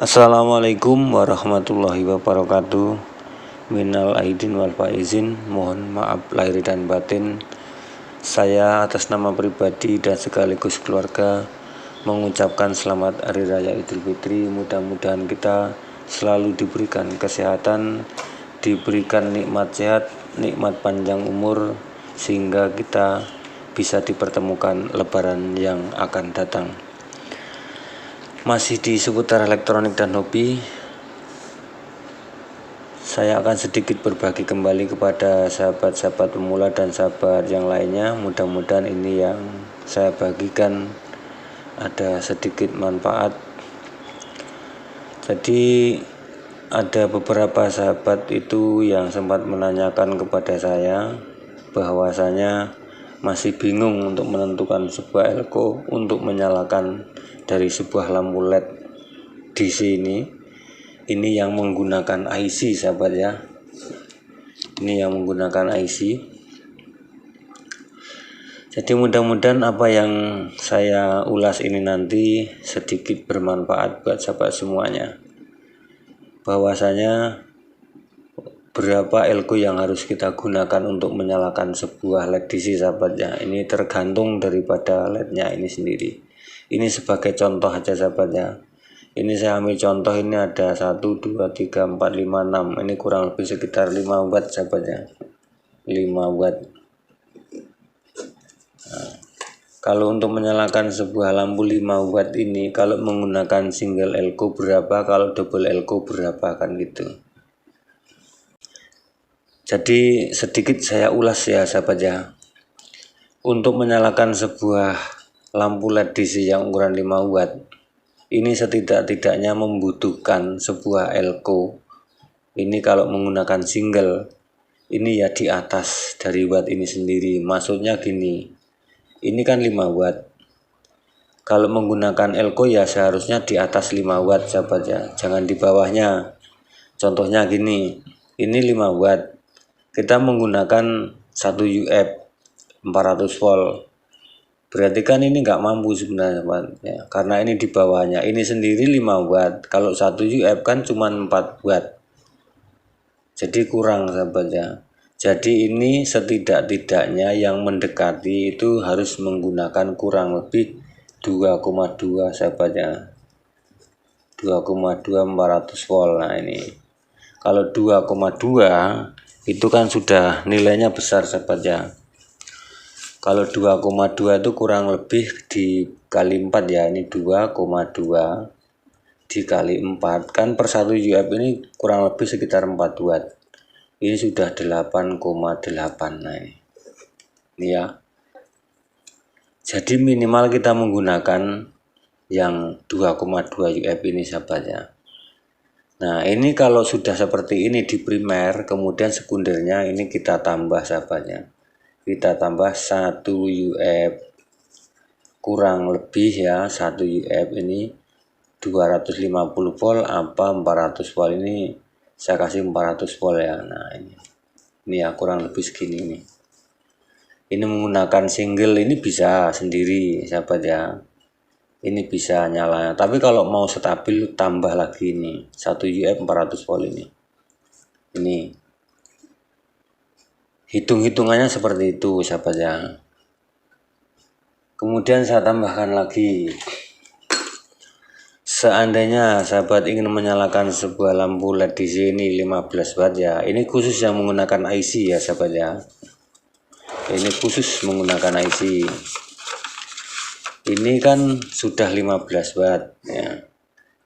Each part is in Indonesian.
Assalamualaikum warahmatullahi wabarakatuh. Minal aidin wal faizin, mohon maaf lahir dan batin. Saya atas nama pribadi dan sekaligus keluarga mengucapkan selamat Hari Raya Idul Fitri. Mudah-mudahan kita selalu diberikan kesehatan, diberikan nikmat sehat, nikmat panjang umur, sehingga kita bisa dipertemukan Lebaran yang akan datang. Masih di seputar elektronik dan hobi, saya akan sedikit berbagi kembali kepada sahabat-sahabat pemula dan sahabat yang lainnya. Mudah-mudahan ini yang saya bagikan ada sedikit manfaat. Jadi ada beberapa sahabat itu yang sempat menanyakan kepada saya bahwasanya masih bingung untuk menentukan sebuah elko untuk menyalakan dari sebuah lampu LED di sini. Ini yang menggunakan IC, sahabat ya. Ini yang menggunakan IC. Jadi mudah-mudahan apa yang saya ulas ini nanti sedikit bermanfaat buat sahabat semuanya. Bahwasanya berapa elko yang harus kita gunakan untuk menyalakan sebuah LED DC, sahabat ya. Ini tergantung daripada LED-nya ini sendiri. Ini sebagai contoh aja, sahabat ya. Ini saya ambil contoh, ini ada 1, 2, 3, 4, 5, 6. Ini kurang lebih sekitar 5 watt, sahabat ya. 5 watt. Nah, kalau untuk menyalakan sebuah lampu 5 watt ini, kalau menggunakan single elko berapa, kalau double elko berapa, kan gitu. Jadi sedikit saya ulas ya, sahabat ya. Untuk menyalakan sebuah lampu LED DC yang ukuran 5 watt, ini setidak-tidaknya membutuhkan sebuah elko. Ini kalau menggunakan single, ini ya di atas dari watt ini sendiri. Maksudnya gini, ini kan 5 watt. Kalau menggunakan elko ya seharusnya di atas 5 watt, sahabat ya. Jangan di bawahnya. Contohnya gini, ini 5 watt. Kita menggunakan 1 UF 400 volt. Berarti kan ini nggak mampu sebenarnya, ya, karena ini di bawahnya. Ini sendiri 5 watt. Kalau 1 UF kan cuma 4 watt. Jadi kurang, sahabat ya. Jadi ini setidak-tidaknya yang mendekati itu harus menggunakan kurang lebih 2,2, sahabat ya. 2,2 400 volt. Nah ini. Kalau 2,2 itu kan sudah nilainya besar, sahabat ya. Kalau 2,2 itu kurang lebih dikali 4 ya, ini 2,2 dikali 4 kan per 1 UF ini kurang lebih sekitar 4 watt. Ini sudah 8,8. Nah ini ya. Jadi minimal kita menggunakan yang 2,2 UF ini, sahabat ya. Nah ini kalau sudah seperti ini di primer, kemudian sekundernya ini kita tambah, sahabatnya. Kita tambah 1 UF kurang lebih ya, 1 UF ini 250 volt apa 400 volt, ini saya kasih 400 volt ya. Nah ini ya kurang lebih segini nih. Ini menggunakan single, ini bisa sendiri, sahabat ya. Ini bisa nyala, tapi kalau mau stabil tambah lagi ini 1 UF 400 volt ini. Ini hitung-hitungannya seperti itu, sahabat ya. Kemudian saya tambahkan lagi, seandainya sahabat ingin menyalakan sebuah lampu LED di sini 15 watt ya, ini khusus yang menggunakan IC ya, sahabat ya. Ini khusus menggunakan IC. Ini kan sudah 15 watt ya.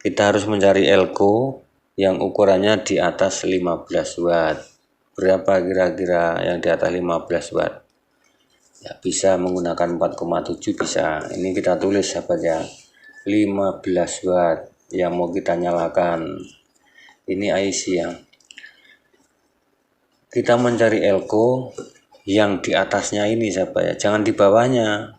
Kita harus mencari elko yang ukurannya di atas 15 watt. Berapa kira-kira yang di atas 15 watt? Ya bisa menggunakan 4,7 bisa. Ini kita tulis, sahabat ya. 15 watt yang mau kita nyalakan. Ini IC ya. Kita mencari elko yang di atasnya ini, sahabat ya. Jangan di bawahnya.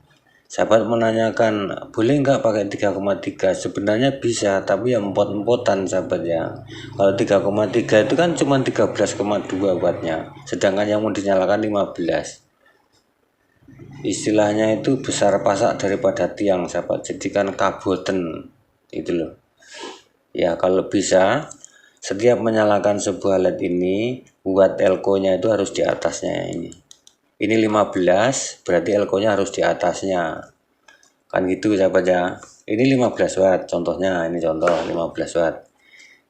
Sahabat menanyakan, boleh nggak pakai 3,3? Sebenarnya bisa, tapi ya empot-empotan, sahabat ya. Kalau 3,3 itu kan cuma 13,2 wattnya, sedangkan yang mau dinyalakan 15. Istilahnya itu besar pasak daripada tiang, sahabat. Jadi kan kaboten itu loh. Ya kalau bisa setiap menyalakan sebuah LED ini buat elko nya itu harus di atasnya ini. Ini 15 berarti elko nya harus di atasnya. Kan gitu sahabat ya. Ini 15 watt contohnya, ini contoh 15 watt.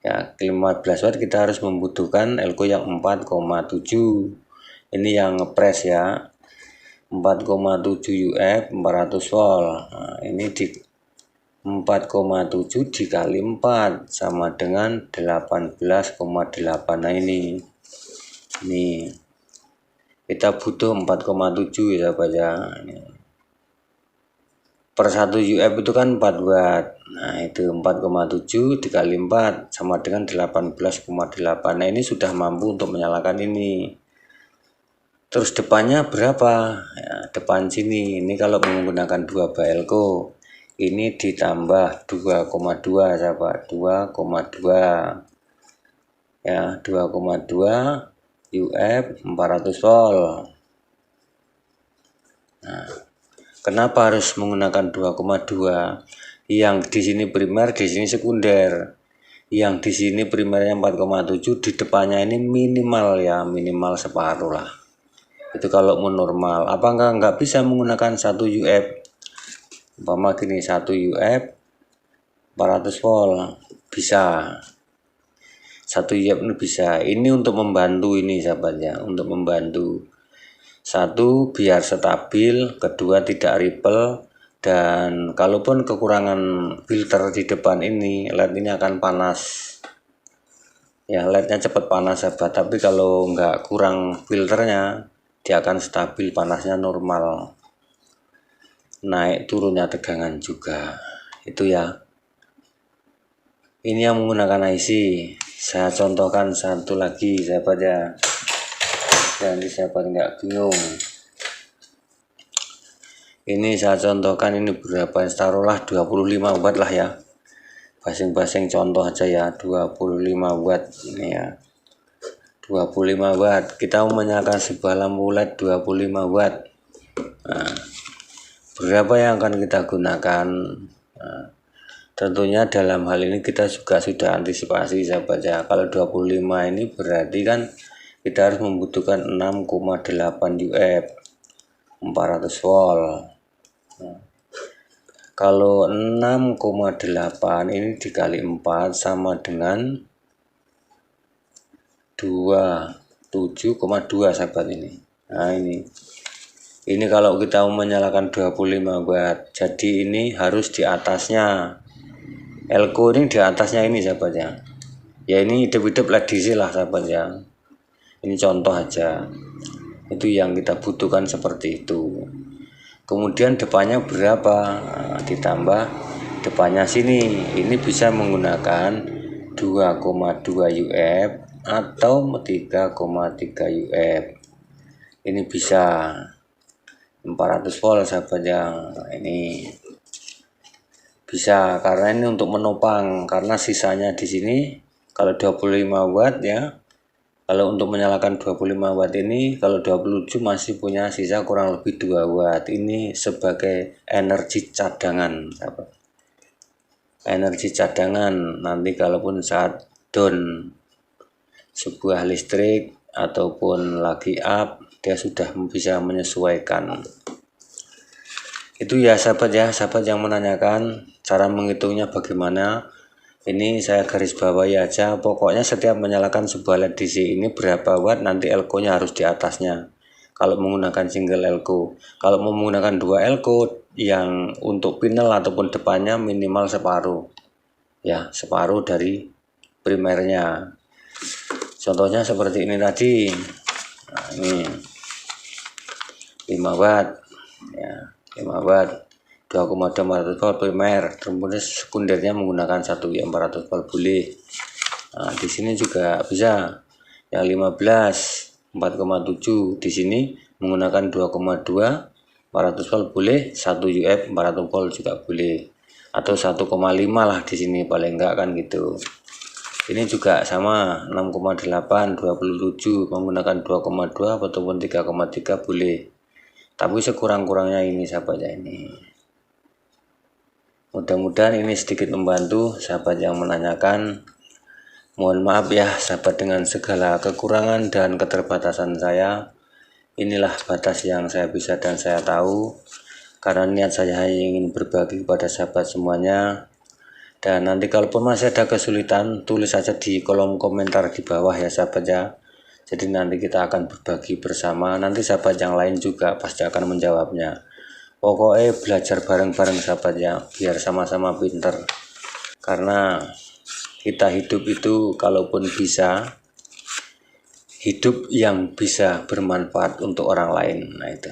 Ya, 15 watt kita harus membutuhkan elko yang 4,7. Ini yang ngepres ya. 4,7 UF 400 volt. Nah, ini di 4,7 dikali 4 sama dengan 18,8. Nah ini kita butuh 4,7 ya sahabat ya. Per 1 UF itu kan 4 watt. Nah itu 4,7 dikali 4 sama dengan 18,8. Nah ini sudah mampu untuk menyalakan ini. Terus depannya berapa ya, depan sini ini kalau menggunakan 2 elko ini ditambah 2,2 sahabat, 2,2 ya, 2,2 UF 400 volt. Nah, kenapa harus menggunakan 2,2? Yang di sini primer, di sini sekunder. Yang di sini primernya 4,7, di depannya ini minimal ya, minimal separuh lah. Itu kalau mau normal. Apa enggak bisa menggunakan 1 UF? Umpama gini, 1 UF 400 volt bisa. 1 UF ini bisa. Ini untuk membantu ini sahabat ya, untuk membantu. Satu biar stabil, kedua tidak ripple, dan kalaupun kekurangan filter di depan ini, LED ini akan panas. Ya LED-nya cepat panas sahabat, tapi kalau enggak kurang filternya, dia akan stabil, panasnya normal, naik turunnya tegangan juga. Itu ya. Ini yang menggunakan IC. Saya contohkan satu lagi sahabat ya, jadi sahabat nggak bingung. Ini saya contohkan ini berapa, taruhlah 25 watt lah ya, basing-basing contoh aja ya, 25 watt ini ya, 25 watt. Kita mau menyalakan sebuah lampu LED 25 watt. Nah, berapa yang akan kita gunakan? Nah, tentunya dalam hal ini kita juga sudah antisipasi sahabat ya. Kalau 25 ini berarti kan kita harus membutuhkan 6,8 UF 400 volt. Nah, kalau 6,8 ini dikali 4 sama dengan 27,2 sahabat ini. Nah ini kalau kita mau menyalakan 25 watt, jadi ini harus di atasnya, elko ini di atasnya ini sahabat ya. Ya ini hidup-hidup LED DC lah sahabat ya. Ini contoh aja. Itu yang kita butuhkan seperti itu. Kemudian depannya berapa? Nah, ditambah depannya sini. Ini bisa menggunakan 2,2 UF atau 3,3 UF. Ini bisa 400 volt sahabat yang ini bisa, karena ini untuk menopang, karena sisanya di sini kalau 25 watt ya. Kalau untuk menyalakan 25 watt ini, kalau 27 masih punya sisa kurang lebih 2 watt. Ini sebagai energi cadangan sahabat. Energi cadangan nanti kalaupun saat down sebuah listrik ataupun lagi up, dia sudah bisa menyesuaikan. Itu ya sahabat ya, sahabat yang menanyakan cara menghitungnya bagaimana. Ini saya garis bawahi aja, pokoknya setiap menyalakan sebuah LED DC ini berapa watt, nanti elko nya harus di atasnya. Kalau menggunakan single elko, kalau menggunakan 2 elko yang untuk panel ataupun depannya minimal separuh ya, separuh dari primernya. Contohnya seperti ini tadi. Nah, ini 5 watt ya, 5 watt 2,400 volt primer, kemudian sekundernya menggunakan 1 400 volt boleh. Nah, di sini juga bisa yang 15 4,7, di sini menggunakan 2,2 400 volt boleh, 1 UF 400 volt juga boleh, atau 1,5 lah di sini paling enggak kan gitu. Ini juga sama 6,8 27 menggunakan 2,2 ataupun 3,3 boleh. Tapi sekurang-kurangnya ini sahabat ya, ini Mudah-mudahan ini sedikit membantu sahabat yang menanyakan. Mohon maaf ya sahabat dengan segala kekurangan dan keterbatasan saya. Inilah batas yang saya bisa dan saya tahu. Karena niat saya hanya ingin berbagi kepada sahabat semuanya. Dan nanti kalaupun masih ada kesulitan, tulis saja di kolom komentar di bawah ya sahabat ya. Jadi nanti kita akan berbagi bersama. Nanti sahabat yang lain juga pasti akan menjawabnya. Pokoknya belajar bareng-bareng sahabat ya, biar sama-sama pinter. Karena kita hidup itu kalaupun bisa, hidup yang bisa bermanfaat untuk orang lain. Nah itu.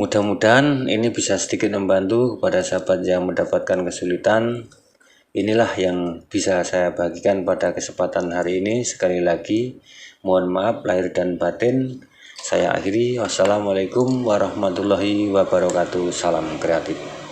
Mudah-mudahan ini bisa sedikit membantu kepada sahabat yang mendapatkan kesulitan. Inilah yang bisa saya bagikan pada kesempatan hari ini. Sekali lagi, mohon maaf lahir dan batin. Saya akhiri. Wassalamualaikum warahmatullahi wabarakatuh. Salam kreatif.